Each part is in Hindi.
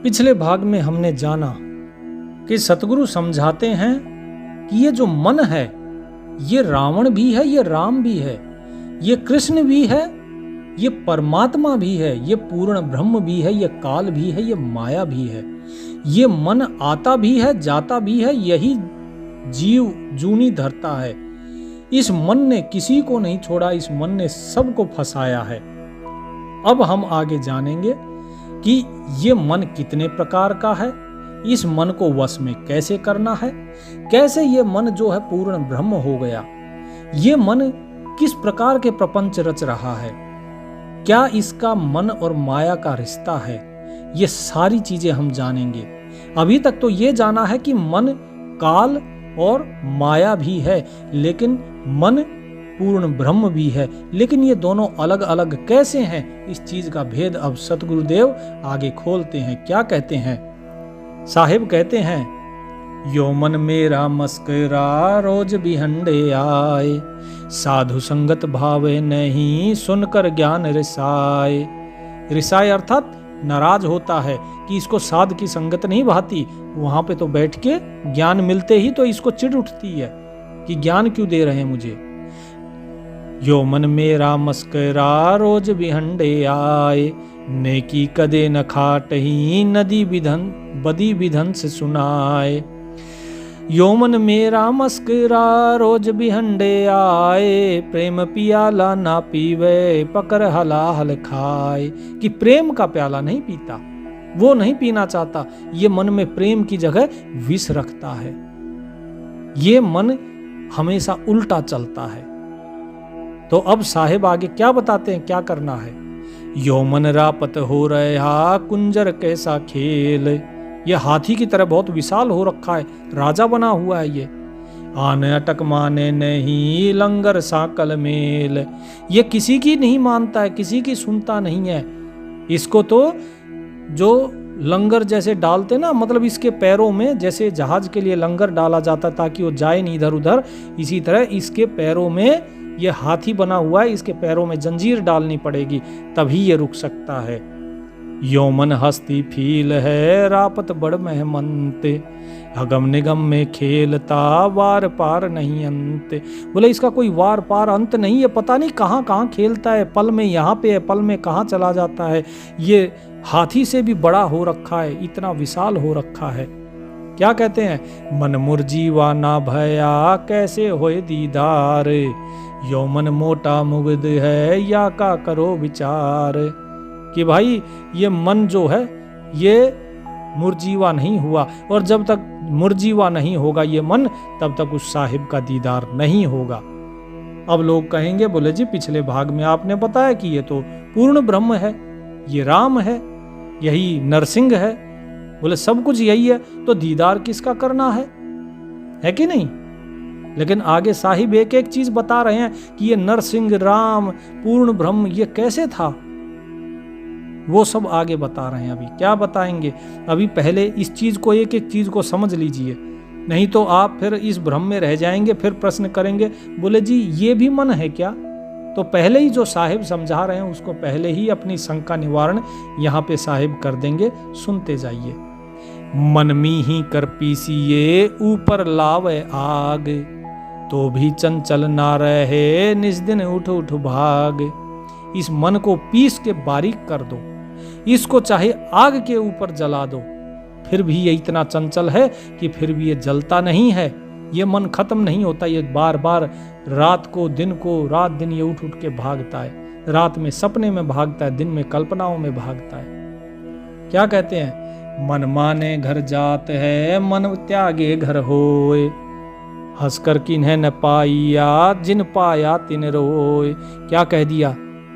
पिछले भाग में हमने जाना कि सतगुरु समझाते हैं कि ये जो मन है ये रावण भी है, ये राम भी है, ये कृष्ण भी है, ये परमात्मा भी है, ये पूर्ण ब्रह्म भी है, ये काल भी है, ये माया भी है। ये मन आता भी है, जाता भी है, यही जीव जूनी धरता है। इस मन ने किसी को नहीं छोड़ा, इस मन ने सबको फंसाया है। अब हम आगे जानेंगे कि ये मन कितने प्रकार का है, इस मन को वश में कैसे करना है, कैसे ये मन जो है पूर्ण ब्रह्म हो गया, ये मन किस प्रकार के प्रपंच रच रहा है, क्या इसका मन और माया का रिश्ता है, ये सारी चीजें हम जानेंगे। अभी तक तो ये जाना है कि मन काल और माया भी है, लेकिन मन पूर्ण ब्रह्म भी है। लेकिन ये दोनों अलग अलग कैसे हैं, इस चीज का भेद अब सतगुरुदेव आगे खोलते हैं। क्या कहते हैं? साहिब कहते हैं, यो मन मेरा मस्करा रोज बिहंडे आए, साधु संगत भावे नहीं सुनकर ज्ञान रिसाए। रिसाए अर्थात नाराज होता है कि इसको साध की संगत नहीं भाती, वहां पे तो बैठ के ज्ञान मिलते ही तो इसको चिढ़ उठती है कि ज्ञान क्यों दे रहे हैं मुझे। यो मन मेरा मस्करा रोज बिहंडे आए, नेकी कदे न खाटही नदी विधन बदी विधन से सुनाए। यो मन मेरा मस्करा रोज बिहंडे आए, प्रेम पियाला ना पीवे पकर हलाहल खाए। कि प्रेम का प्याला नहीं पीता, वो नहीं पीना चाहता, ये मन में प्रेम की जगह विष रखता है। ये मन हमेशा उल्टा चलता है। तो अब साहिब आगे क्या बताते हैं, क्या करना है। यो मन रापत हो रहा कुंजर कैसा खेल, ये हाथी की तरह बहुत विशाल हो रखा है, राजा बना हुआ है। ये आने अटक माने नहीं लंगर साकल मेल, ये किसी की नहीं मानता है, किसी की सुनता नहीं है। इसको तो जो लंगर जैसे डालते ना, मतलब इसके पैरों में जैसे जहाज के लिए लंगर डाला जाता ताकि वो जाए नहीं इधर उधर, इसी तरह इसके पैरों में ये हाथी बना हुआ है, इसके पैरों में जंजीर डालनी पड़ेगी तभी ये रुक सकता है। यो मन हस्ती फील है रापत बड़ महमंत, अगम निगम में खेलता वार पार नहीं अंत। बोले इसका कोई वार पार अंत नहीं है, पता नहीं कहाँ कहाँ खेलता है, पल में यहाँ पे है, पल में कहाँ चला जाता है। ये हाथी से भी बड़ा हो रखा है, इतना विशाल हो रखा है। क्या कहते हैं, मन मुरजीवा ना भया कैसे होए दीदार, यो मन मोटा मुग्ध है या का करो विचार। कि भाई ये मन जो है ये मुरजीवा नहीं हुआ, और जब तक मुरजीवा नहीं होगा ये मन, तब तक उस साहिब का दीदार नहीं होगा। अब लोग कहेंगे, बोले जी पिछले भाग में आपने बताया कि ये तो पूर्ण ब्रह्म है, ये राम है, यही नरसिंह है। बोले सब कुछ यही है, तो दीदार किसका करना है कि नहीं। लेकिन आगे साहिब एक एक चीज बता रहे हैं कि ये नरसिंह राम पूर्ण ब्रह्म ये कैसे था, वो सब आगे बता रहे हैं। अभी क्या बताएंगे, अभी पहले इस चीज को एक एक चीज को समझ लीजिए, नहीं तो आप फिर इस भ्रम में रह जाएंगे, फिर प्रश्न करेंगे, बोले जी ये भी मन है क्या। तो पहले ही जो साहिब समझा रहे हैं उसको पहले ही अपनी शंका निवारण यहाँ पे साहिब कर देंगे, सुनते जाइए। मन में ही कर पीसिए ऊपर लावे आग, तो भी चंचल ना रहे निज दिन उठ उठ भाग। इस मन को पीस के बारीक कर दो, इसको चाहे आग के ऊपर जला दो, फिर भी ये इतना चंचल है कि फिर भी ये जलता नहीं है। ये मन खत्म नहीं होता, ये बार बार रात को दिन को, रात दिन ये उठ उठ के भागता है। रात में सपने में भागता है, दिन में कल्पनाओं में भागता है। क्या कहते हैं, मन माने घर जात है मन त्यागे घर होए, हंसकर किन्हें न पाइया जिन पाया तिन रोए। क्या कह दिया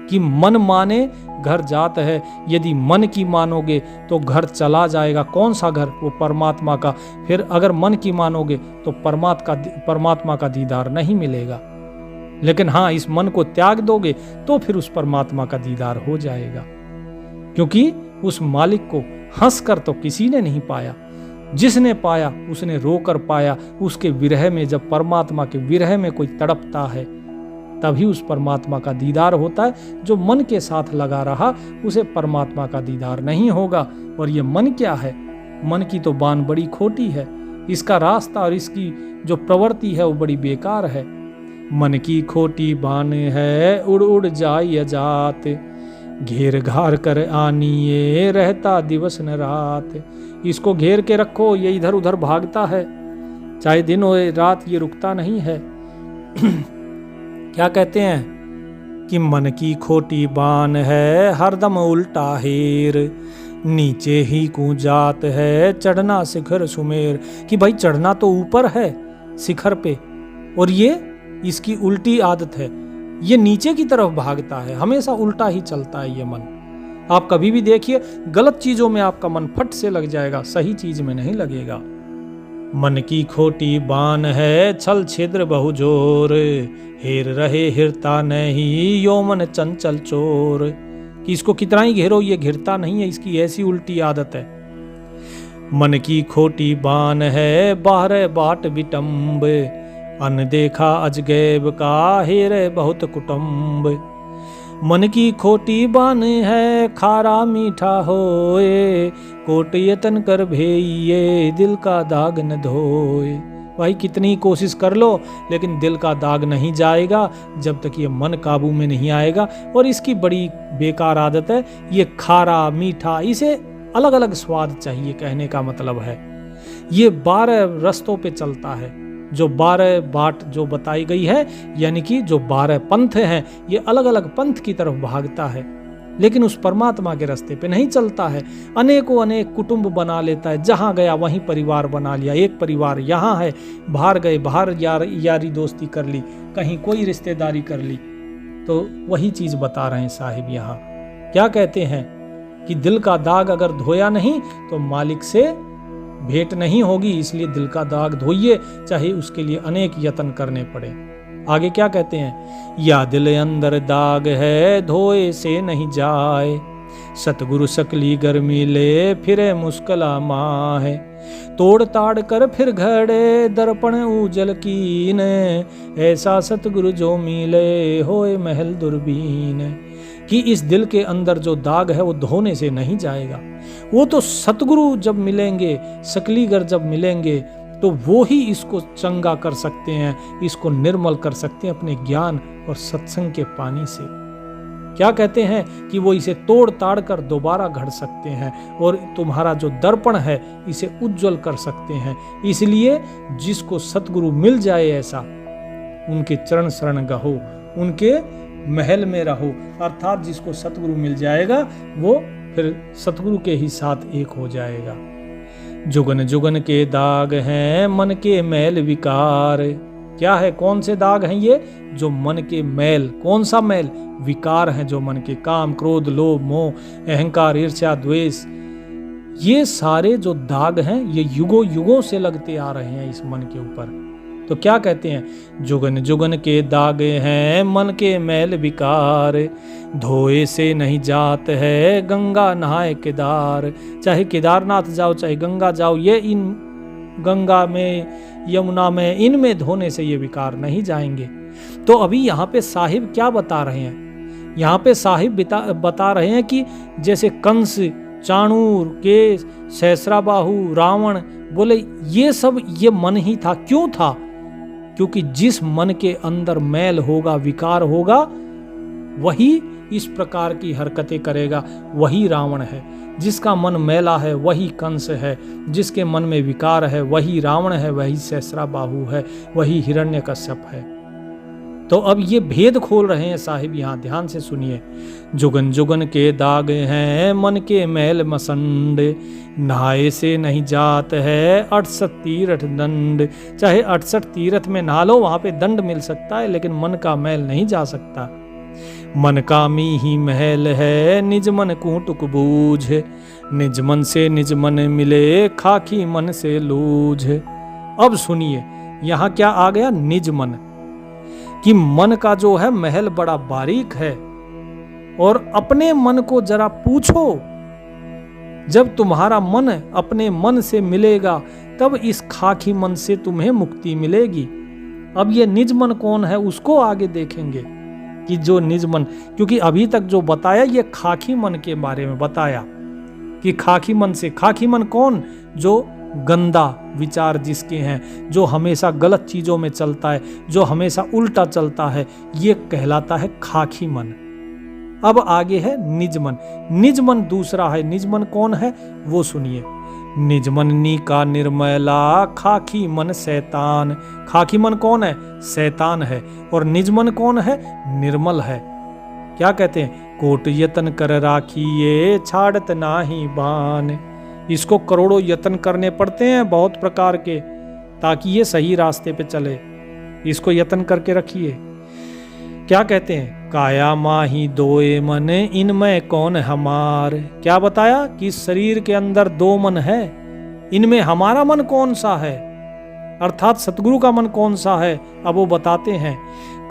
कि मन माने घर जात है, यदि मन की मानोगे तो घर चला जाएगा। कौन सा घर, वो परमात्मा का। फिर अगर मन की मानोगे तो परमात्मा का दीदार नहीं मिलेगा। लेकिन हाँ, इस मन को त्याग दोगे तो फिर उस परमात्मा का दीदार हो जाएगा, क्योंकि उस मालिक को हंसकर तो किसी ने नहीं पाया, जिसने पाया उसने रोकर पाया। उसके विरह में, जब परमात्मा के विरह में कोई तड़पता है तभी उस परमात्मा का दीदार होता है। जो मन के साथ लगा रहा उसे परमात्मा का दीदार नहीं होगा। और ये मन क्या है? मन की तो बान बड़ी खोटी है, इसका रास्ता और इसकी जो प्रवृत्ति है वो बड़ी बेकार है। मन की खोटी बान है, उड़ उड़ जाय जात, घेर घार कर आनिए, रहता दिवस न रात। इसको घेर के रखो, ये इधर उधर भागता है, चाहे दिन हो रात ये रुकता नहीं है। क्या कहते हैं कि मन की खोटी बान है, हरदम उल्टा हेर, नीचे ही कूंजात है, चढ़ना शिखर सुमेर। कि भाई चढ़ना तो ऊपर है शिखर पे, और ये इसकी उल्टी आदत है, ये नीचे की तरफ भागता है, हमेशा उल्टा ही चलता है ये मन। आप कभी भी देखिए, गलत चीजों में आपका मन फट से लग जाएगा, सही चीज में नहीं लगेगा। मन की खोटी बान है, छल छिद्र बहु जोर, हेर रहे हिरता नहीं, यो मन चंचल चोर। कि इसको कितना ही घेरो ये घिरता नहीं है, इसकी ऐसी उल्टी आदत है। मन की खोटी बान है, बाहर बाट विटम्ब, अनदेखा अजगैब का, हेरे बहुत कुटुंब। मन की खोटी बान है, खारा मीठा होए, कोट यतन कर भेइये, दिल का दाग न धोए। भाई कितनी कोशिश कर लो लेकिन दिल का दाग नहीं जाएगा जब तक ये मन काबू में नहीं आएगा। और इसकी बड़ी बेकार आदत है, ये खारा मीठा, इसे अलग अलग स्वाद चाहिए, कहने का मतलब है। ये 12 रस्तों पे चलता है, जो 12 बाट जो बताई गई है, यानी कि जो 12 पंथ हैं, ये अलग अलग पंथ की तरफ भागता है, लेकिन उस परमात्मा के रास्ते पे नहीं चलता है। अनेकों अनेक कुटुंब बना लेता है, जहाँ गया वहीं परिवार बना लिया। एक परिवार यहाँ है, बाहर गए बाहर यारी दोस्ती कर ली, कहीं कोई रिश्तेदारी कर ली। तो वही चीज बता रहे हैं साहिब यहाँ। क्या कहते हैं कि दिल का दाग अगर धोया नहीं तो मालिक से भेंट नहीं होगी, इसलिए दिल का दाग धोइए, चाहे उसके लिए अनेक यत्न करने पड़े। आगे क्या कहते हैं, या दिल अंदर दाग है, धोए से नहीं जाए, सतगुरु सकली गर्मी ले, फिरे मुश्किला माहे, तोड़ ताड़ कर फिर घड़े, दर्पण उजल कीन, ऐसा सतगुरु जो मिले, होए महल दुर्बीन। कि इस दिल के अंदर जो दाग है वो धोने से नहीं जाएगा, वो तो सतगुरु जब मिलेंगे, सकलीगर जब मिलेंगे, तो वो ही इसको चंगा कर सकते हैं, इसको निर्मल कर सकते हैं अपने ज्ञान और सत्संग के पानी से। क्या कहते हैं कि वो इसे तोड़ ताड़ कर दोबारा घड़ सकते हैं, और तुम्हारा जो दर्पण है इसे उज्जवल कर सकते हैं। इसलिए जिसको सतगुरु मिल जाए ऐसा, उनके चरण शरण गहो, उनके महल में रहो। अर्थात जिसको सतगुरु मिल जाएगा वो फिर सतगुरु के ही साथ एक हो जाएगा। जुगन जुगन के दाग हैं, मन के मैल विकार। क्या है, कौन से दाग हैं ये? जो मन के मैल। कौन सा मैल? विकार हैं जो मन के, काम क्रोध लोभ मोह अहंकार ईर्ष्या द्वेष। ये सारे जो दाग हैं ये युगों युगों से लगते आ रहे हैं इस मन के ऊपर। तो क्या कहते हैं, जुगन जुगन के दाग हैं, मन के मैल विकार, धोए से नहीं जात है, गंगा नहाए केदार। चाहे केदारनाथ जाओ चाहे गंगा जाओ, ये इन गंगा में यमुना में इनमें धोने से ये विकार नहीं जाएंगे। तो अभी यहाँ पे साहिब क्या बता रहे हैं? यहाँ पे साहिब बता रहे हैं कि जैसे कंस, चाणूर, केस, सहस्राबाहु, रावण, बोले ये सब ये मन ही था। क्यों था? क्योंकि जिस मन के अंदर मैल होगा, विकार होगा, वही इस प्रकार की हरकतें करेगा, वही रावण है। जिसका मन मैला है वही कंस है, जिसके मन में विकार है वही रावण है, वही सहस्राबाहु है, वही हिरण्यकश्यप है। तो अब ये भेद खोल रहे हैं साहिब यहाँ, ध्यान से सुनिए। जुगन जुगन के दाग हैं, मन के मैल मसंड, नहाए से नहीं जात है, 68 तीर्थ दंड। चाहे 68 तीर्थ में नहा लो, वहां पे दंड मिल सकता है, लेकिन मन का मैल नहीं जा सकता। मन का मी ही महल है, निज मन कूटुक बूझ, निज मन से निज मन मिले, खाकी मन से लूझ। अब सुनिए, यहाँ क्या आ गया? निज मन। कि मन का जो है महल बड़ा बारीक है, और अपने मन को जरा पूछो। जब तुम्हारा मन अपने मन से मिलेगा तब इस खाकी मन से तुम्हें मुक्ति मिलेगी। अब ये निज मन कौन है उसको आगे देखेंगे कि जो निज मन, क्योंकि अभी तक जो बताया ये खाकी मन के बारे में बताया, कि खाकी मन से, खाकी मन कौन? जो गंदा विचार जिसके हैं, जो हमेशा गलत चीजों में चलता है, जो हमेशा उल्टा चलता है, ये कहलाता है खाकी मन। अब आगे है निज मन। निज मन दूसरा है। निज मन कौन है वो सुनिए। निज मन नी का निर्मला, खाकी मन शैतान। खाकी मन कौन है? शैतान है। और निज मन कौन है? निर्मल है। क्या कहते हैं? कोट यतन कर राखिए, छाड़त नाही बान। इसको करोड़ों यत्न करने पड़ते हैं बहुत प्रकार के, ताकि ये सही रास्ते पे चले। इसको यत्न करके रखिए। क्या कहते हैं? काया माही दोए मन, इनमें कौन हमार। क्या बताया कि शरीर के अंदर दो मन है, इनमें हमारा मन कौन सा है, अर्थात सतगुरु का मन कौन सा है। अब वो बताते हैं,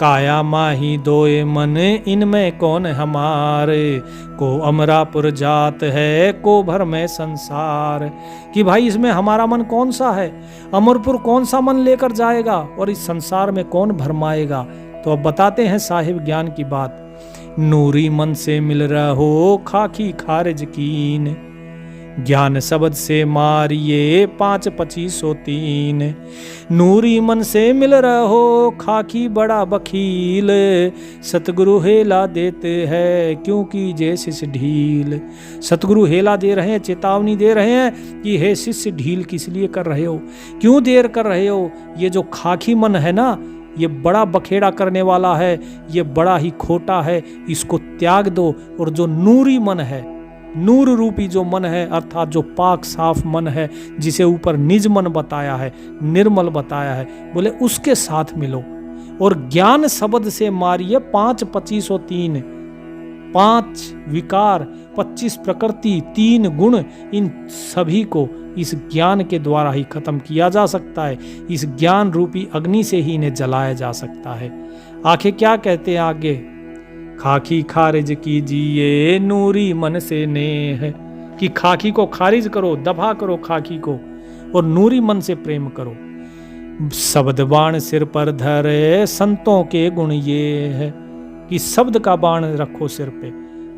काया माही दोए मन, इनमें कौन हमारे। को अमरापुर जात है, को भर में संसार। कि भाई इसमें हमारा मन कौन सा है, अमरपुर कौन सा मन लेकर जाएगा, और इस संसार में कौन भरमाएगा। तो अब बताते हैं साहिब ज्ञान की बात। नूरी मन से मिल रहो, खाकी खारिज कीन। ज्ञान शब्द से मारिए, 5-2503। नूरी मन से मिल रहो, खाकी बड़ा बखील। सतगुरु हेला देते हैं, क्योंकि जे शिष्य ढील। सतगुरु हेला दे रहे हैं, चेतावनी दे रहे हैं कि हे शिष्य ढील किस लिए कर रहे हो, क्यों देर कर रहे हो। ये जो खाकी मन है ना, ये बड़ा बखेड़ा करने वाला है, ये बड़ा ही खोटा है, इसको त्याग दो। और जो नूरी मन है, नूर रूपी जो मन है, अर्थात जो पाक साफ मन है, जिसे ऊपर निज मन बताया है, निर्मल बताया है, बोले उसके साथ मिलो। और ज्ञान शब्द से मारिए 5-2503। 5 विकार, 25 प्रकृति, 3 गुण, इन सभी को इस ज्ञान के द्वारा ही खत्म किया जा सकता है। इस ज्ञान रूपी अग्नि से ही इन्हें जलाया जा सकता है। आखिर क्या कहते हैं आगे? खाकी खारिज कीजिए, नूरी मन से नेह। कि खाकी को खारिज करो, दफा करो खाकी को, और नूरी मन से प्रेम करो। शब्द बाण सिर पर धरे, संतों के गुण ये है। कि शब्द का बाण रखो सिर पे,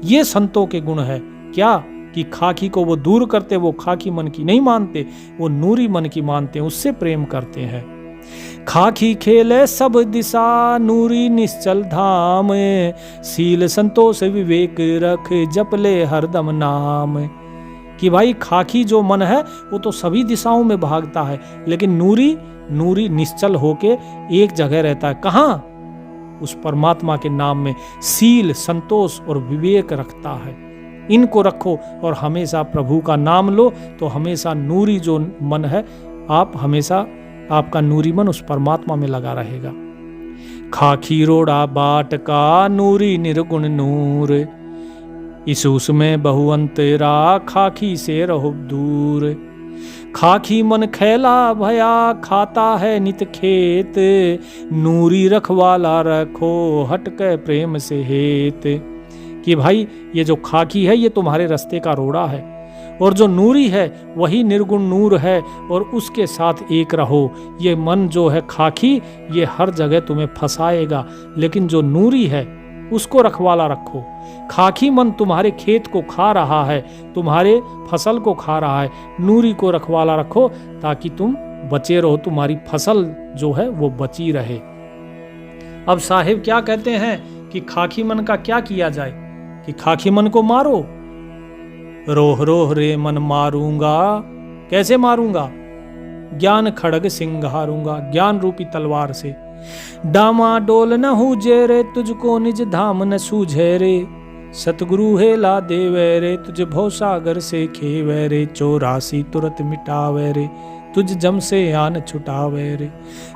ये संतों के गुण है। क्या? कि खाकी को वो दूर करते, वो खाकी मन की नहीं मानते, वो नूरी मन की मानते हैं, उससे प्रेम करते हैं। खाकी खेले सब दिशा, नूरी निश्चल धाम। सील संतोष विवेक रख, जपले हरदम नाम। कि भाई खाकी जो मन है वो तो सभी दिशाओं में भागता है, लेकिन नूरी निश्चल होके एक जगह रहता है। कहाँ? उस परमात्मा के नाम में सील, संतोष और विवेक रखता है। इनको रखो और हमेशा प्रभु का नाम लो, तो हमेशा नूरी जो मन है, आप हमेशा आपका नूरी मन उस परमात्मा में लगा रहेगा। खाकी रोड़ा बाट का, नूरी निर्गुण नूर। इसूस में बहुअंतरा, खाकी से रहो दूर। खाकी मन खैला भया, खाता है नित खेत। नूरी रखवाला रखो, हटके प्रेम से हेत। कि भाई ये जो खाकी है ये तुम्हारे रास्ते का रोड़ा है, और जो नूरी है वही निर्गुण नूर है, और उसके साथ एक रहो। ये मन जो है खाकी, ये हर जगह तुम्हें फंसाएगा, लेकिन जो नूरी है उसको रखवाला रखो। खाकी मन तुम्हारे खेत को खा रहा है, तुम्हारे फसल को खा रहा है, नूरी को रखवाला रखो ताकि तुम बचे रहो, तुम्हारी फसल जो है वो बची रहे। अब साहिब क्या कहते हैं कि खाकी मन का क्या किया जाए? कि खाकी मन को मारो। रोह रोह रे मन मारूंगा। कैसे मारूंगा? ज्ञान खड़ग सिंगारूंगा, ज्ञान रूपी तलवार से। डामा डोल न हूजे रे, तुझको निज धाम न सूझे रे। सतगुरु हेला देवे रे, तुझ भवसागर से खेवे रे। 84 तुरत मिटावे रे, तुझ जम से आन छुटावे रे।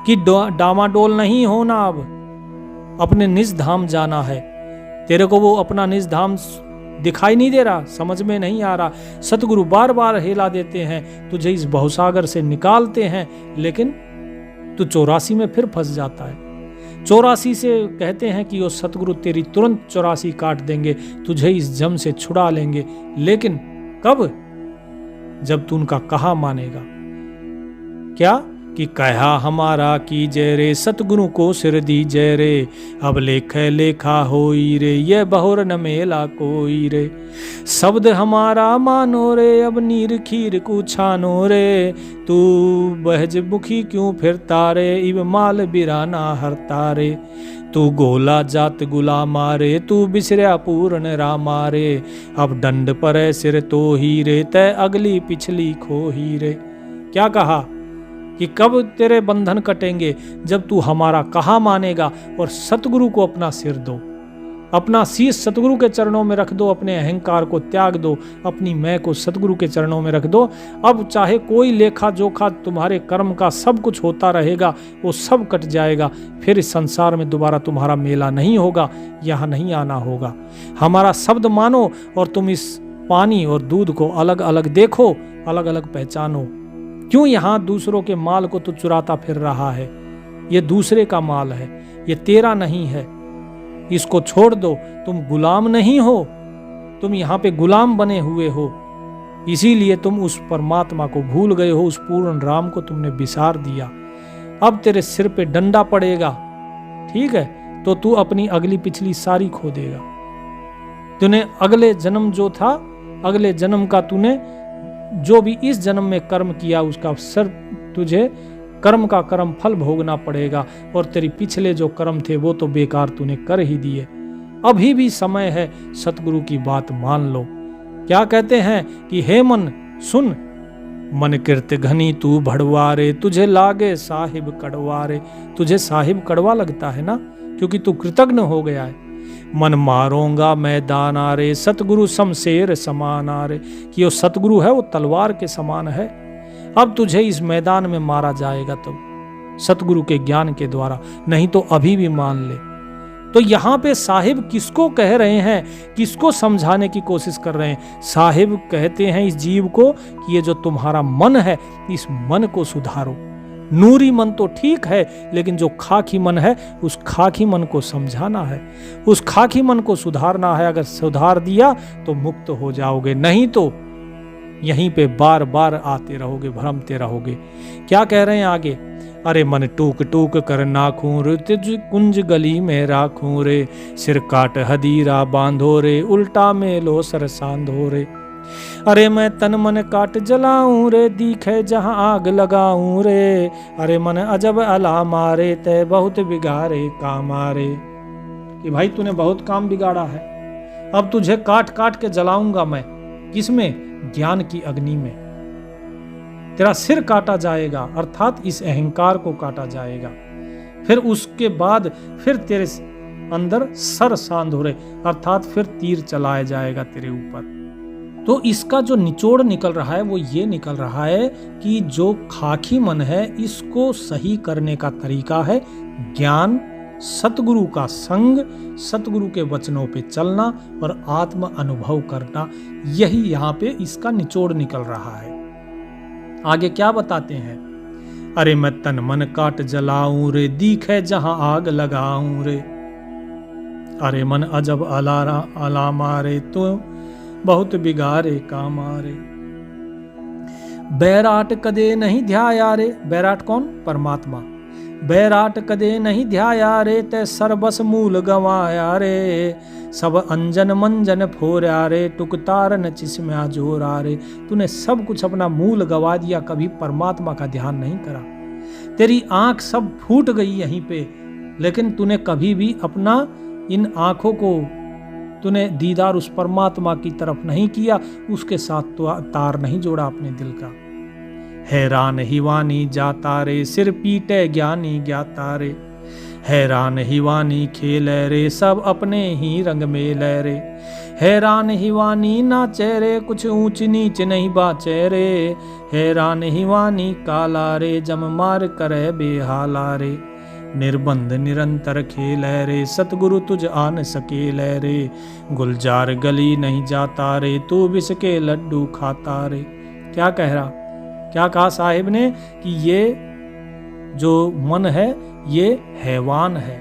कि डामाडोल नहीं होना, अब अपने निज धाम जाना है। तेरे को वो अपना निज धाम दिखाई नहीं दे रहा, समझ में नहीं आ रहा। सतगुरु बार बार हेला देते हैं, तुझे इस भवसागर से निकालते हैं, लेकिन तू 84 में फिर फंस जाता है। 84 से कहते हैं कि वो सतगुरु तेरी तुरंत 84 काट देंगे, तुझे इस जम से छुड़ा लेंगे। लेकिन कब? जब तू उनका कहा मानेगा। क्या? कि कहा हमारा की जय रे, सतगुरु को सिर दी जय रे। अब लेखे लेखा होई रे, ये बहुर न मेला कोई रे। शब्द हमारा मानो रे, अब नीर खीर को छानो रे। तू बहज मुखी क्यों फिरता रे, इब माल बिराना हरता रे। तू गोला जात गुलामा रे, तू बिसरा पूर्ण रामा रे। अब दंड पर सिर तो ही रे, तय अगली पिछली खो ही रे। क्या कहा कि कब तेरे बंधन कटेंगे, जब तू हमारा कहा मानेगा और सतगुरु को अपना सिर दो, अपना शीश सतगुरु के चरणों में रख दो, अपने अहंकार को त्याग दो, अपनी मैं को सतगुरु के चरणों में रख दो। अब चाहे कोई लेखा जोखा तुम्हारे कर्म का सब कुछ होता रहेगा, वो सब कट जाएगा। फिर इस संसार में दोबारा तुम्हारा मेला नहीं होगा, यहाँ नहीं आना होगा। हमारा शब्द मानो और तुम इस पानी और दूध को अलग अलग देखो, अलग अलग पहचानो। क्यों यहाँ दूसरों के माल को तो चुराता फिर रहा है? ये दूसरे का माल है, ये तेरा नहीं है। इसको छोड़ दो। तुम गुलाम नहीं हो, तुम यहाँ पे गुलाम बने हुए हो। इसीलिए तुम उस परमात्मा को भूल गए हो, उस पूर्ण राम को तुमने बिसार दिया। अब तेरे सिर पे डंडा पड़ेगा, ठीक है, तो तू अपनी अगली पिछली सारी खो देगा। तूने अगले जन्म जो था, अगले जन्म का तूने जो भी इस जन्म में कर्म किया, उसका सर तुझे कर्म का कर्म फल भोगना पड़ेगा। और तेरी पिछले जो कर्म थे वो तो बेकार तूने कर ही दिए। अभी भी समय है, सतगुरु की बात मान लो। क्या कहते हैं कि हे मन सुन, मन कृत घनी तू भड़वा रे, तुझे लागे साहिब कड़वा रे। तुझे साहिब कड़वा लगता है ना, क्योंकि तू कृतज्ञ हो गया है। मन मारूंगा मैदान आ रे, सतगुरु शमशेर समान आ रे। कि वो सतगुरु है, वो तलवार के समान है। अब तुझे इस मैदान में मारा जाएगा तो सतगुरु के ज्ञान के द्वारा, नहीं तो अभी भी मान ले। तो यहाँ पे साहिब किसको कह रहे हैं, किसको समझाने की कोशिश कर रहे हैं? साहिब कहते हैं इस जीव को कि ये जो तुम्हारा मन है, इस मन को सुधारो। नूरी मन तो ठीक है, लेकिन जो खाकी मन है, उस खाकी मन को समझाना है, उस खाकी मन को सुधारना है। अगर सुधार दिया तो मुक्त हो जाओगे, नहीं तो यहीं पे बार बार आते रहोगे, भ्रमते रहोगे। क्या कह रहे हैं आगे? अरे मन टूक टूक कर नाखूं रे, तुझ कुंज गली में राखूं रे। सिर काट हदीरा बांधो रे, उल्टा में लो सर सांधो रे। अरे मैं तन मन काट जलाऊं रे, दिखे जहां आग लगाऊं रे। अरे मन अजब अला मारे, तय बहुत बिगाड़े काम मारे। कि भाई तूने बहुत काम बिगाड़ा है, अब तुझे काट काट के जलाऊंगा मैं। किसमें? ज्ञान की अग्नि में। तेरा सिर काटा जाएगा, अर्थात इस अहंकार को काटा जाएगा। फिर उसके बाद फिर तेरे अंदर सर सांधो रे, अर्थात फिर तीर चलाया जाएगा तेरे ऊपर। तो इसका जो निचोड़ निकल रहा है वो ये निकल रहा है कि जो खाकी मन है, इसको सही करने का तरीका है ज्ञान, सतगुरु का संग, सतगुरु के वचनों पे चलना और आत्म अनुभव करना। यही यहाँ पे इसका निचोड़ निकल रहा है। आगे क्या बताते हैं? अरे मैं तन मन काट जलाऊं रे, दिखे जहां आग लगाऊं रे। अरे मन अजब अला मारे, तो बहुत बिगाड़े काम आरे। बैराट कदे नहीं ध्याया रे। बैराट कौन? परमात्मा। बैराट कदे नहीं ध्याया रे, ते सर्वस मूल गवाया रे। सब अंजन मंजन फोरा रे, टुकतार न चिस्म्या जोरा रे। तूने सब कुछ अपना मूल गवा दिया, कभी परमात्मा का ध्यान नहीं करा। तेरी आंख सब फूट गई यहीं पे, लेकिन तूने कभी भी अपना इन आंखों को तूने दीदार उस परमात्मा की तरफ नहीं किया, उसके साथ तो तार नहीं जोड़ा अपने दिल का। हैरान हिवानी जाता रे, सिर पीटे ज्ञानी ज्ञाता रे। हैरान हिवानी खेले रे, सब अपने ही रंग में ले रे। हैरान हिवानी नाचे रे, कुछ ऊंच नीच नहीं बाचे रे। हैरान हिवानी काला रे, जम मार करे बेहाला रे। निर्बंध निरंतर खेल रे, सतगुरु तुझ आन सकेले रे। गुलजार गली नहीं जाता रे, तू विष के लड्डू खाता रे। क्या कह रहा? क्या कहा साहिब ने कि ये जो मन है ये हैवान है,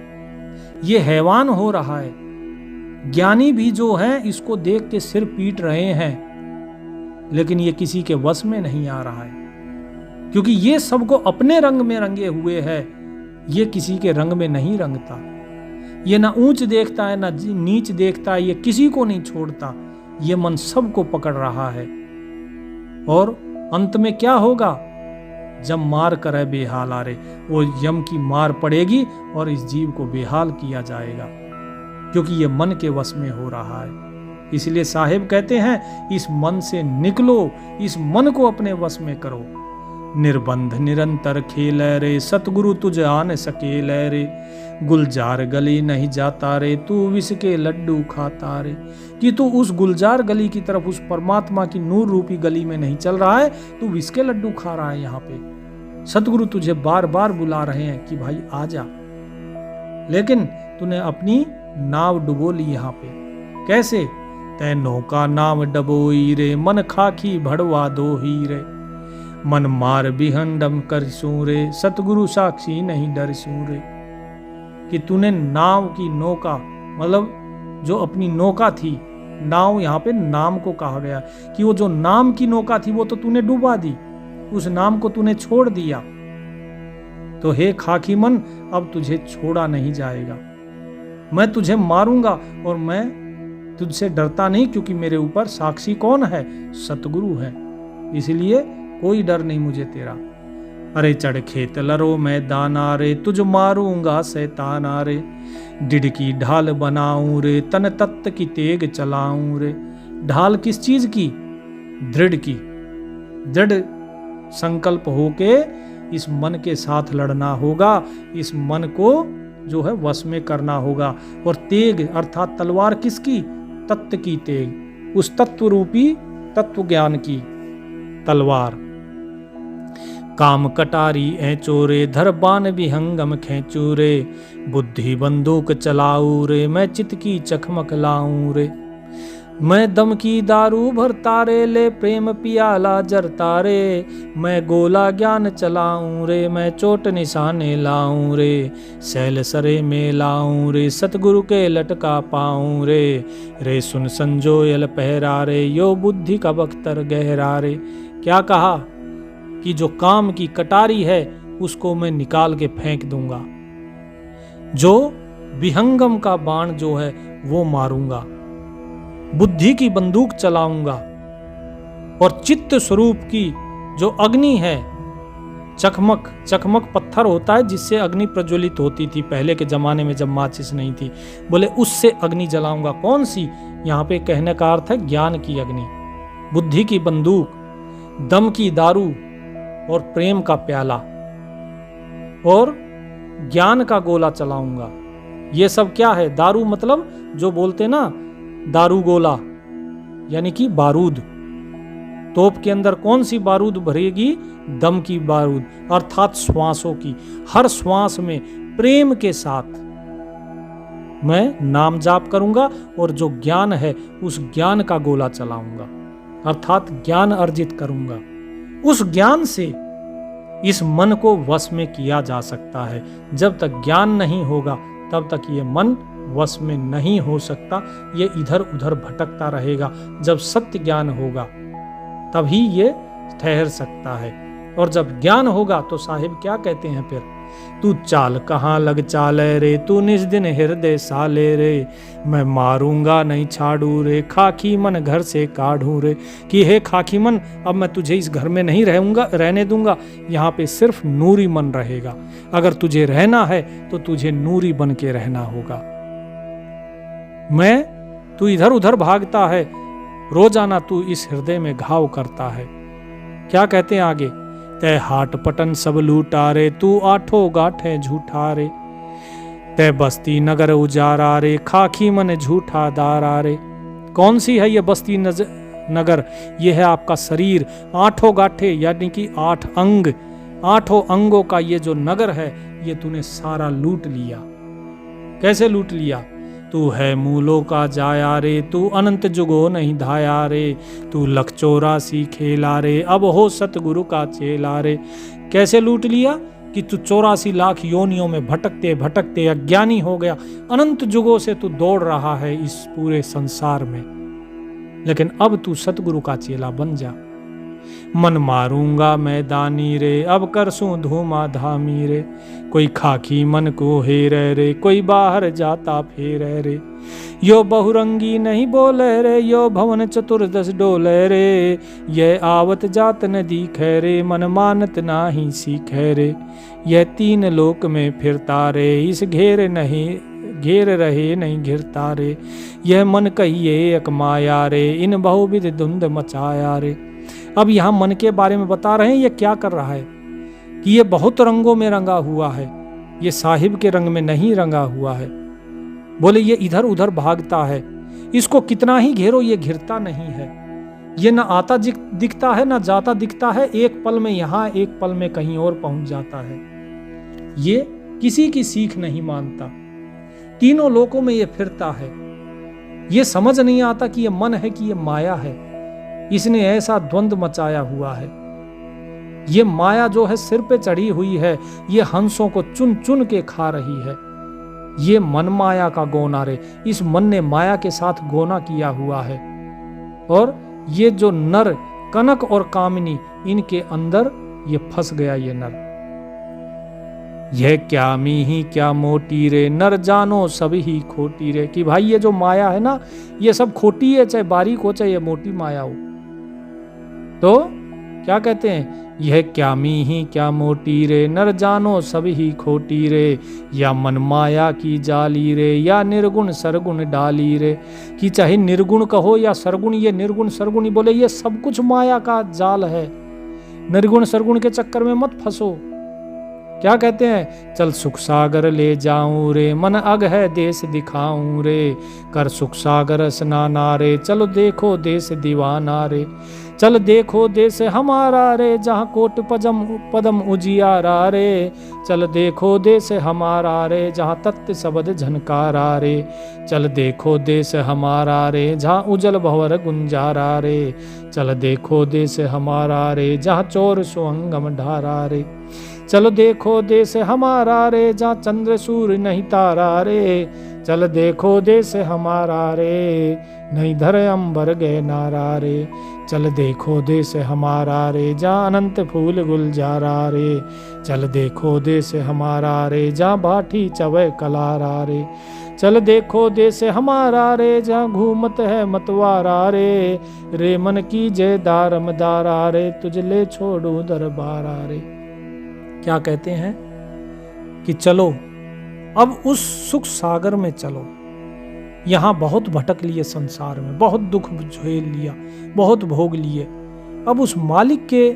ये हैवान हो रहा है। ज्ञानी भी जो है इसको देख के सिर पीट रहे हैं, लेकिन ये किसी के वश में नहीं आ रहा है। क्योंकि ये सबको अपने रंग में रंगे हुए है, ये किसी के रंग में नहीं रंगता। ये ना ऊंच देखता है ना नीच देखता है, ये किसी को नहीं छोड़ता। ये मन सबको पकड़ रहा है। और अंत में क्या होगा? जब मार करे बेहाल आरे, वो यम की मार पड़ेगी और इस जीव को बेहाल किया जाएगा, क्योंकि ये मन के वश में हो रहा है। इसलिए साहिब कहते हैं, इस मन से निकलो, इस मन को अपने वश में करो। निर्बंध निरंतर खेल रे, सतगुरु तुझ आन सकेल रे। गुलजार गली नहीं जाता रे, तू विष के लड्डू खाता रे। कि तू उस गुलजार गली की तरफ, उस परमात्मा की नूर रूपी गली में नहीं चल रहा है, तू विष के लड्डू खा रहा है। यहाँ पे सतगुरु तुझे बार बार बुला रहे हैं कि भाई आ जा, लेकिन तूने अपनी नाव डुबो ली। यहाँ पे कैसे? तै नौका नाव डबोई रे, मन खाकी भड़वा दो ही रे। मन मार बिहंडम कर सूरे, सतगुरु साक्षी नहीं डर सूरे। कि तूने नाव की नौका, मतलब जो अपनी नौका थी, नाव यहाँ पे नाम को कहा गया, कि वो जो नाम की नौका थी वो तो तूने डुबा दी, उस नाम को तूने छोड़ दिया। तो हे खाकी मन, अब तुझे छोड़ा नहीं जाएगा। मैं तुझे मारूंगा और मैं तुझसे डरता नहीं, क्योंकि मेरे ऊपर साक्षी कौन है? सतगुरु है। इसलिए कोई डर नहीं मुझे तेरा। अरे चढ़ खेत लरो मैदान रे, तुझ मारूंगा शैतान रे। डिड की ढाल बनाऊं रे, तन तत्त की तेग चलाऊं रे। ढाल किस चीज की? दृढ़ की। दृढ़ संकल्प होके इस मन के साथ लड़ना होगा, इस मन को जो है वश में करना होगा। और तेग अर्थात तलवार किसकी? तत्व की तेग, उस तत्व रूपी तत्व ज्ञान की तलवार। काम कटारी ऐ चोरे, धर बान विहंगम खेचू रे। बुद्धि बंदूक चलाऊ रे, मैं चित की चखमक लाऊं रे। मैं दम की दारू भरता रे, ले प्रेम पियाला जरता रे। मैं गोला ज्ञान चलाऊं रे, मैं चोट निशाने लाऊं रे। सैल सरे में लाऊं रे, सतगुरु के लटका पाऊं रे। रे सुन संजोयल पहरा रे, यो बुद्धि का बख्तर गहरा रे। क्या कहा? कि जो काम की कटारी है उसको मैं निकाल के फेंक दूंगा, जो विहंगम का बाण जो है वो मारूंगा, बुद्धि की बंदूक चलाऊंगा, और चित्त स्वरूप की जो अग्नि है, चकमक, चकमक पत्थर होता है जिससे अग्नि प्रज्वलित होती थी पहले के जमाने में जब माचिस नहीं थी, बोले उससे अग्नि जलाऊंगा। कौन सी? यहाँ पे कहने का अर्थ है ज्ञान की अग्नि, बुद्धि की बंदूक, दम की दारू और प्रेम का प्याला और ज्ञान का गोला चलाऊंगा। ये सब क्या है? दारू मतलब जो बोलते ना दारू गोला, यानी कि बारूद। तोप के अंदर कौन सी बारूद भरेगी? दम की बारूद, अर्थात श्वासों की। हर श्वास में प्रेम के साथ मैं नाम जाप करूंगा और जो ज्ञान है उस ज्ञान का गोला चलाऊंगा, अर्थात ज्ञान अर्जित करूंगा। उस ज्ञान से इस मन को वश में किया जा सकता है। जब तक ज्ञान नहीं होगा तब तक ये मन वश में नहीं हो सकता, ये इधर उधर भटकता रहेगा। जब सत्य ज्ञान होगा तभी ये ठहर सकता है। और जब ज्ञान होगा तो साहिब क्या कहते हैं फिर? तू चाल कहाँ लग चाले रे, तू निज दिन हृदय साले रे। मैं मारूंगा नहीं छाड़ू रे, खाकी मन घर से काढ़ू रे। कि हे खाकी मन, अब मैं तुझे इस घर में नहीं रहने दूंगा, यहाँ पे सिर्फ नूरी मन रहेगा। अगर तुझे रहना है तो तुझे नूरी बन के रहना होगा। तू इधर उधर भागता है, रोजाना तू इस हृदय में घाव करता है। क्या कहते हैं आगे? तै हाट पटन सब लूटा रे, तू आठों गाठे झूठा रे। तै बस्ती नगर उजारा रे, खाकी मन झूठा दारा रे। कौन सी है ये बस्ती नगर? ये है आपका शरीर। आठों गाठे यानी कि 8 अंग, 8 अंगों का ये जो नगर है ये तूने सारा लूट लिया। कैसे लूट लिया? तू है मूलों का जाया रे, तू अनंत जुगो नहीं धाया रे। तू लख 84 खेला रे, अब हो सतगुरु का चेला रे। कैसे लूट लिया? कि तू 84 लाख योनियों में भटकते भटकते अज्ञानी हो गया। अनंत जुगों से तू दौड़ रहा है इस पूरे संसार में, लेकिन अब तू सतगुरु का चेला बन जा। मन मारूंगा मैदानी रे, अब करसूं धूमा धामी रे। कोई खाकी मन को हेरे रे, कोई बाहर जाता फेरे रे। यो बहुरंगी नहीं बोले रे, यो भवन चतुर्दश डोले रे। ये आवत जात न दिखे रे, मन मानत नाही सीखे रे। यह तीन लोक में फिरता रे, इस घेर रहे नहीं घिरता रे। यह मन कहिए एक माया रे, इन बहुविध धुंध मचाया रे। अब यहाँ मन के बारे में बता रहे हैं ये क्या कर रहा है कि ये बहुत रंगों में रंगा हुआ है, ये साहिब के रंग में नहीं रंगा हुआ है। बोले ये इधर उधर भागता है, इसको कितना ही घेरो ये घिरता नहीं है। ये न आता दिखता है न जाता दिखता है, एक पल में यहाँ एक पल में कहीं और पहुंच जाता है। ये किसी की सीख नहीं मानता, तीनों लोकों में ये फिरता है। ये समझ नहीं आता कि ये मन है कि ये माया है। इसने ऐसा द्वंद्व मचाया हुआ है। ये माया जो है सिर पे चढ़ी हुई है, ये हंसों को चुन चुन के खा रही है। ये मन माया का गोना रे, इस मन ने माया के साथ गोना किया हुआ है। और ये जो नर कनक और कामिनी, इनके अंदर ये फंस गया ये नर। यह क्या मीही क्या मोटी रे, नर जानो सभी ही खोटी रे। कि भाई ये जो माया है ना, ये सब खोटी है, चाहे बारीक हो चाहे ये मोटी माया हो। तो क्या कहते हैं, यह क्या मीही क्या मोटी रे, नर जानो सभी ही खोटी रे। या मन माया की जाली रे, या निर्गुण सरगुण डाली रे। कि चाहे निर्गुण कहो या सरगुण, ये निर्गुण सरगुण ही बोले, ये सब कुछ माया का जाल है। निर्गुण सरगुण के चक्कर में मत फंसो। क्या कहते हैं, चल सुख सागर ले जाऊं रे, मन अग है देश दिखाऊं रे। कर सुख सागर स्नाना रे, चलो देखो देश दीवाना रे। चल देखो देश हमारा रे, जहाँ कोट पदम उजियारा रे। चल देखो देश हमारा रे, जहाँ तत्व शब्द झनकारा रे। चल देखो देश हमारा रे, जहाँ उजल भंवर गुंजारा रे। चल देखो देश हमारा रे, जहाँ चोर सुअंगम ढारा रे। चलो देखो देश हमारा रे, जहाँ चंद्र सूर्य नहीं तारा रे। चल देखो देश हमारा रे, नहीं धर अंबर गए नारा रे। चल देखो देश हमारा रे, जहाँ अनंत फूल गुलजारा रे। चल देखो देश हमारा रे, जहाँ भाठी चवे कलारा रे। चल देखो देश हमारा रे, जहाँ घूमत है मतवारा रे। रे मन की जय दारम दारा रे, तुझले छोड़ू दरबारा रे। क्या कहते हैं कि चलो अब उस सुख सागर में चलो। यहाँ बहुत भटक लिए संसार में, बहुत दुख झेल लिया, बहुत भोग लिए। अब उस मालिक के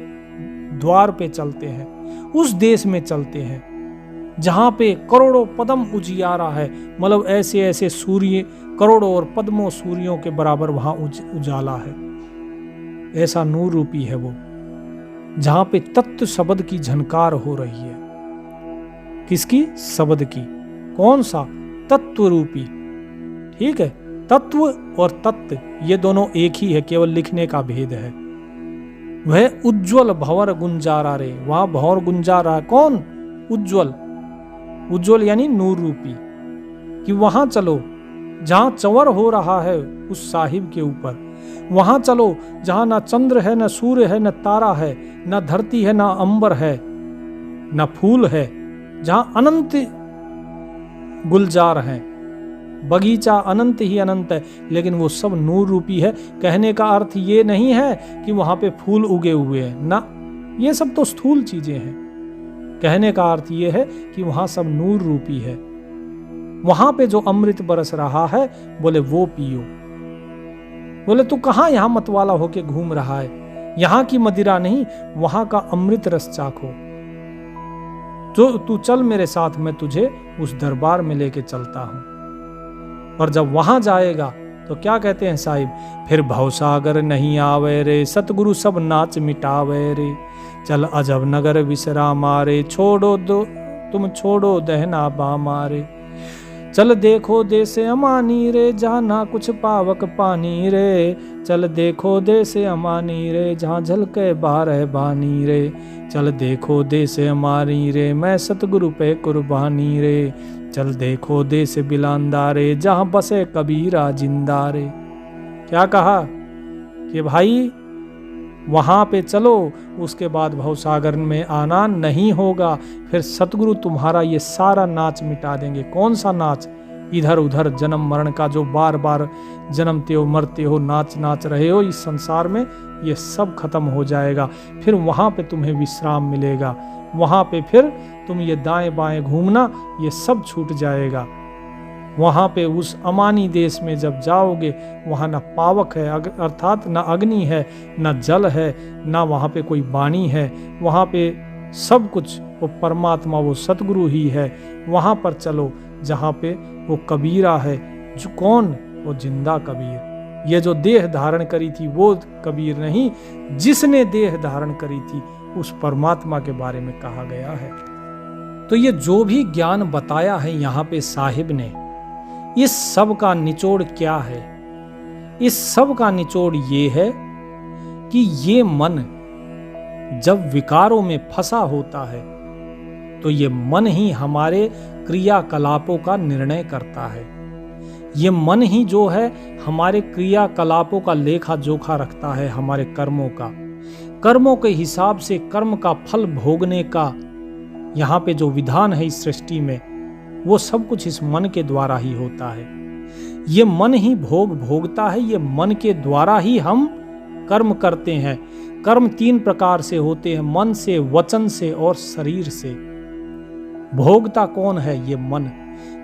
द्वार पे चलते हैं, उस देश में चलते हैं जहाँ पे करोड़ों पदम उजियारा है। मतलब ऐसे ऐसे सूर्य, करोड़ों और पद्मों सूर्यों के बराबर वहाँ उजाला है। ऐसा नूर रूपी है वो, जहां पे तत्व शब्द की झनकार हो रही है। किसकी? शब्द की। कौन सा? तत्व रूपी। ठीक है, तत्व और तत्व ये दोनों एक ही है, केवल लिखने का भेद है। वह उज्ज्वल भंवर गुंजारा रे, वहां भंवर गुंजारा है। कौन? उज्ज्वल। उज्ज्वल यानी नूर रूपी। कि वहां चलो जहां चंवर हो रहा है उस साहिब के ऊपर। वहां चलो जहां ना चंद्र है, ना सूर्य है, ना तारा है, ना धरती है, ना अंबर है, ना फूल है। जहां अनंत गुलजार हैं, बगीचा अनंत ही अनंत है, लेकिन वो सब नूर रूपी है। कहने का अर्थ ये नहीं है कि वहां पे फूल उगे हुए हैं ना, ये सब तो स्थूल चीजें हैं। कहने का अर्थ ये है कि वहां सब नूर रूपी है। वहां पे जो अमृत बरस रहा है, बोले वो पियो। बोले तू कहाँ यहाँ मतवाला होके घूम रहा है? यहाँ की मदिरा नहीं, वहां का अमृत रस चाखो। तो तू चल मेरे साथ, मैं तुझे उस दरबार में लेके चलता हूं। और जब वहां जाएगा तो क्या कहते हैं साहिब, फिर भवसागर नहीं आवे रे, सतगुरु सब नाच मिटावे रे। चल अजब नगर विसरा मारे, छोड़ो दो तुम छोड़ो दहना बा मारे। चल देखो देश अमानी रे, जहाँ ना कुछ पावक पानी रे। चल देखो देश अमानी रे, जहाँ झलके बारह बानी रे। चल देखो देश अमानी रे, मैं सतगुरु पे कुर्बानी रे। चल देखो देश बिलांदा रे, जहाँ बसे कबीरा जिंदा रे। क्या कहा कि भाई वहाँ पे चलो, उसके बाद भवसागर में आना नहीं होगा। फिर सतगुरु तुम्हारा ये सारा नाच मिटा देंगे। कौन सा नाच? इधर उधर जन्म मरण का जो बार बार जन्मते हो मरते हो नाच रहे हो इस संसार में, ये सब खत्म हो जाएगा। फिर वहाँ पे तुम्हें विश्राम मिलेगा। वहाँ पे फिर तुम ये दाएं बाएं घूमना ये सब छूट जाएगा। वहाँ पे उस अमानी देश में जब जाओगे, वहाँ ना पावक है अर्थात ना अग्नि है, ना जल है, ना वहाँ पे कोई वाणी है। वहाँ पे सब कुछ वो परमात्मा, वो सतगुरु ही है। वहाँ पर चलो जहाँ पे वो कबीरा है। जो कौन? वो जिंदा कबीर। ये जो देह धारण करी थी वो कबीर नहीं, जिसने देह धारण करी थी उस परमात्मा के बारे में कहा गया है। तो ये जो भी ज्ञान बताया है यहाँ पे साहिब ने, इस सब का निचोड़ क्या है? इस सब का निचोड़ ये है कि ये मन जब विकारों में फंसा होता है तो ये मन ही हमारे क्रियाकलापों का निर्णय करता है। ये मन ही जो है हमारे क्रियाकलापों का लेखा जोखा रखता है, हमारे कर्मों का। कर्मों के हिसाब से कर्म का फल भोगने का यहाँ पे जो विधान है इस सृष्टि में, वो सब कुछ इस मन के द्वारा ही होता है। ये मन ही भोगता है। ये मन के द्वारा ही हम कर्म करते हैं। कर्म 3 प्रकार से होते हैं, मन से, वचन से और शरीर से। भोगता कौन है? ये मन।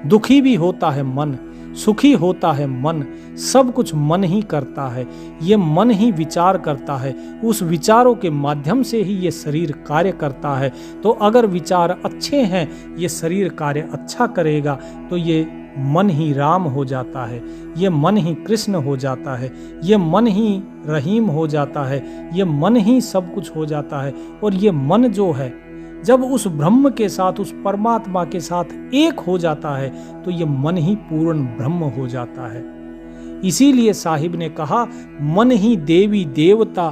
दुखी भी होता है मन, सुखी होता है मन। सब कुछ मन ही करता है। ये मन ही विचार करता है। उस विचारों के माध्यम से ही ये शरीर कार्य करता है। तो अगर विचार अच्छे हैं, ये शरीर कार्य अच्छा करेगा, तो ये मन ही राम हो जाता है, ये मन ही कृष्ण हो जाता है, ये मन ही रहीम हो जाता है, ये मन ही सब कुछ हो जाता है। और ये मन जो है जब उस ब्रह्म के साथ, उस परमात्मा के साथ एक हो जाता है, तो ये मन ही पूर्ण ब्रह्म हो जाता है। इसीलिए साहिब ने कहा, मन ही देवी देवता,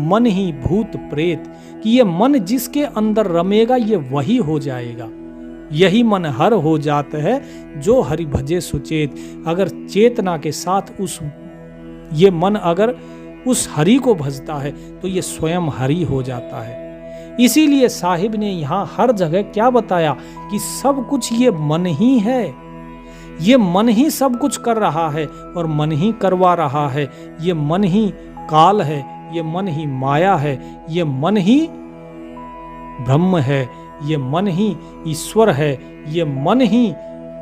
मन ही भूत प्रेत, कि ये मन जिसके अंदर रमेगा ये वही हो जाएगा। यही मन हर हो जाता है जो हरि भजे सुचेत। अगर चेतना के साथ ये मन अगर उस हरि को भजता है तो ये स्वयं हरि हो जाता है। इसीलिए साहिब ने यहाँ हर जगह क्या बताया कि सब कुछ ये मन ही है। ये मन ही सब कुछ कर रहा है और मन ही करवा रहा है। ये मन ही काल है, ये मन ही माया है, ये मन ही ब्रह्म है, ये मन ही ईश्वर है, ये मन ही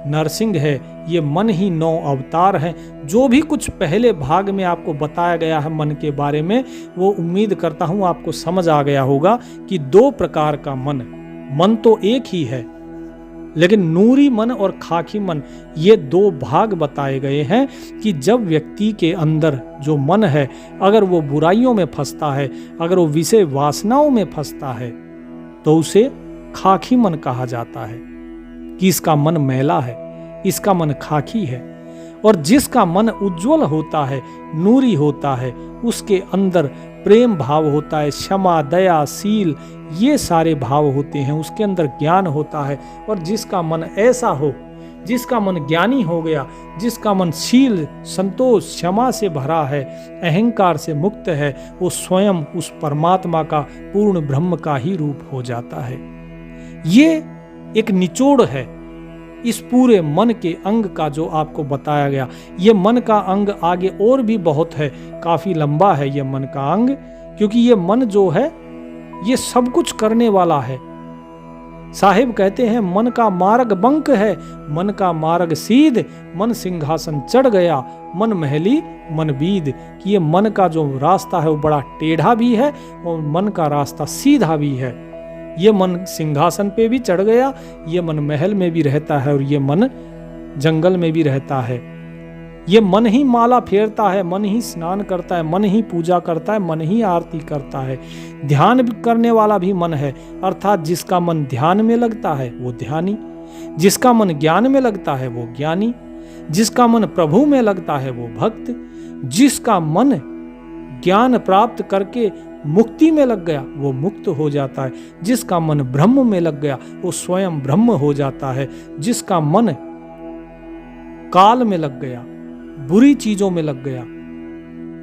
नरसिंह है, ये मन ही 9 अवतार हैं। जो भी कुछ पहले भाग में आपको बताया गया है मन के बारे में, वो उम्मीद करता हूँ आपको समझ आ गया होगा कि 2 प्रकार का मन तो एक ही है, लेकिन नूरी मन और खाकी मन, ये 2 भाग बताए गए हैं कि जब व्यक्ति के अंदर जो मन है, अगर वो बुराइयों में फंसता है, अगर वो विषय वासनाओं में फंसता है, तो उसे खाकी मन कहा जाता है कि इसका मन मैला है, इसका मन खाकी है। और जिसका मन उज्जवल होता है, नूरी होता है, उसके अंदर प्रेम भाव होता है, क्षमा, दया, शील, ये सारे भाव होते हैं, उसके अंदर ज्ञान होता है। और जिसका मन ऐसा हो, जिसका मन ज्ञानी हो गया, जिसका मन शील, संतोष, क्षमा से भरा है, अहंकार से मुक्त है, वो स्वयं उस परमात्मा का पूर्ण ब्रह्म का ही रूप हो जाता है। ये एक निचोड़ है इस पूरे मन के अंग का जो आपको बताया गया। ये मन का अंग आगे और भी बहुत है, काफी लंबा है ये मन का अंग, क्योंकि ये मन जो है ये सब कुछ करने वाला है। साहिब कहते हैं, मन का मार्ग बंक है, मन का मार्ग सीध, मन सिंहासन चढ़ गया, मन महली मन बीद। कि ये मन का जो रास्ता है वो बड़ा टेढ़ा भी है और मन का रास्ता सीधा भी है। ये मन सिंहासन पे भी चढ़ गया, ये मन महल में भी रहता है और ये मन जंगल में भी रहता है। ये मन ही माला फेरता है, मन ही स्नान करता है, मन ही पूजा करता है, मन ही आरती करता है। ध्यान करने वाला भी मन है, अर्थात जिसका मन ध्यान में लगता है वो ध्यानी, जिसका मन ज्ञान में लगता है वो ज्ञानी, जिसका मन प्रभु में लगता है वो भक्त, जिसका मन ज्ञान प्राप्त करके मुक्ति में लग गया वो मुक्त हो जाता है, जिसका मन ब्रह्म में लग गया वो स्वयं ब्रह्म हो जाता है, जिसका मन काल में लग गया, बुरी चीजों में लग गया,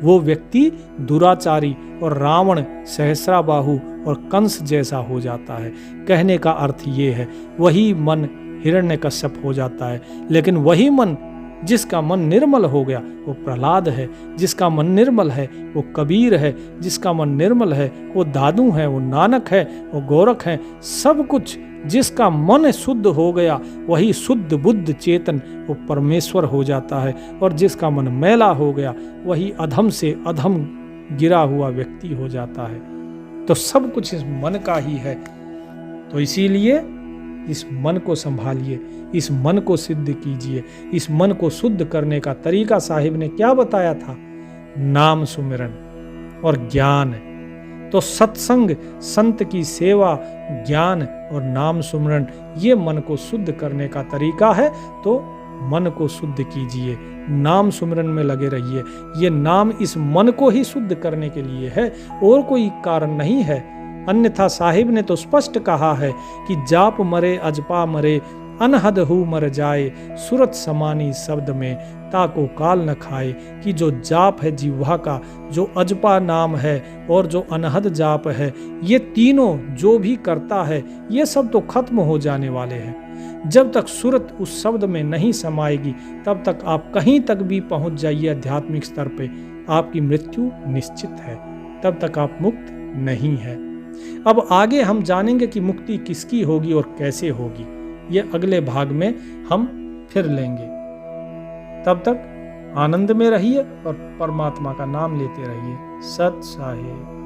वो व्यक्ति दुराचारी और रावण, सहस्राबाहु और कंस जैसा हो जाता है। कहने का अर्थ ये है, वही मन हिरण्यकश्यप हो जाता है। लेकिन वही मन जिसका मन निर्मल हो गया वो प्रहलाद है, जिसका मन निर्मल है वो कबीर है, जिसका मन निर्मल है वो दादू है, वो नानक है, वो गोरख है। सब कुछ जिसका मन शुद्ध हो गया वही शुद्ध बुद्ध चेतन वो परमेश्वर हो जाता है, और जिसका मन मैला हो गया वही अधम से अधम गिरा हुआ व्यक्ति हो जाता है। तो सब कुछ इस मन का ही है। तो इसीलिए इस मन को संभालिए, इस मन को सिद्ध कीजिए। इस मन को शुद्ध करने का तरीका साहिब ने क्या बताया था? नाम सुमिरन और ज्ञान। तो सत्संग, संत की सेवा, ज्ञान और नाम सुमिरन, ये मन को शुद्ध करने का तरीका है। तो मन को शुद्ध कीजिए, नाम सुमिरन में लगे रहिए। ये नाम इस मन को ही शुद्ध करने के लिए है, और कोई कारण नहीं है। अन्यथा साहिब ने तो स्पष्ट कहा है कि जाप मरे अजपा मरे, अनहद हु मर जाए, सूरत समानी शब्द में ताको काल न खाए। कि जो जाप है जिह्वा का, जो अजपा नाम है और जो अनहद जाप है, ये तीनों जो भी करता है ये सब तो खत्म हो जाने वाले हैं। जब तक सूरत उस शब्द में नहीं समाएगी तब तक आप कहीं तक भी पहुंच जाइए आध्यात्मिक स्तर पे, आपकी मृत्यु निश्चित है। तब तक आप मुक्त नहीं है। अब आगे हम जानेंगे कि मुक्ति किसकी होगी और कैसे होगी। ये अगले भाग में हम फिर लेंगे। तब तक आनंद में रहिए और परमात्मा का नाम लेते रहिए। सत साहिब।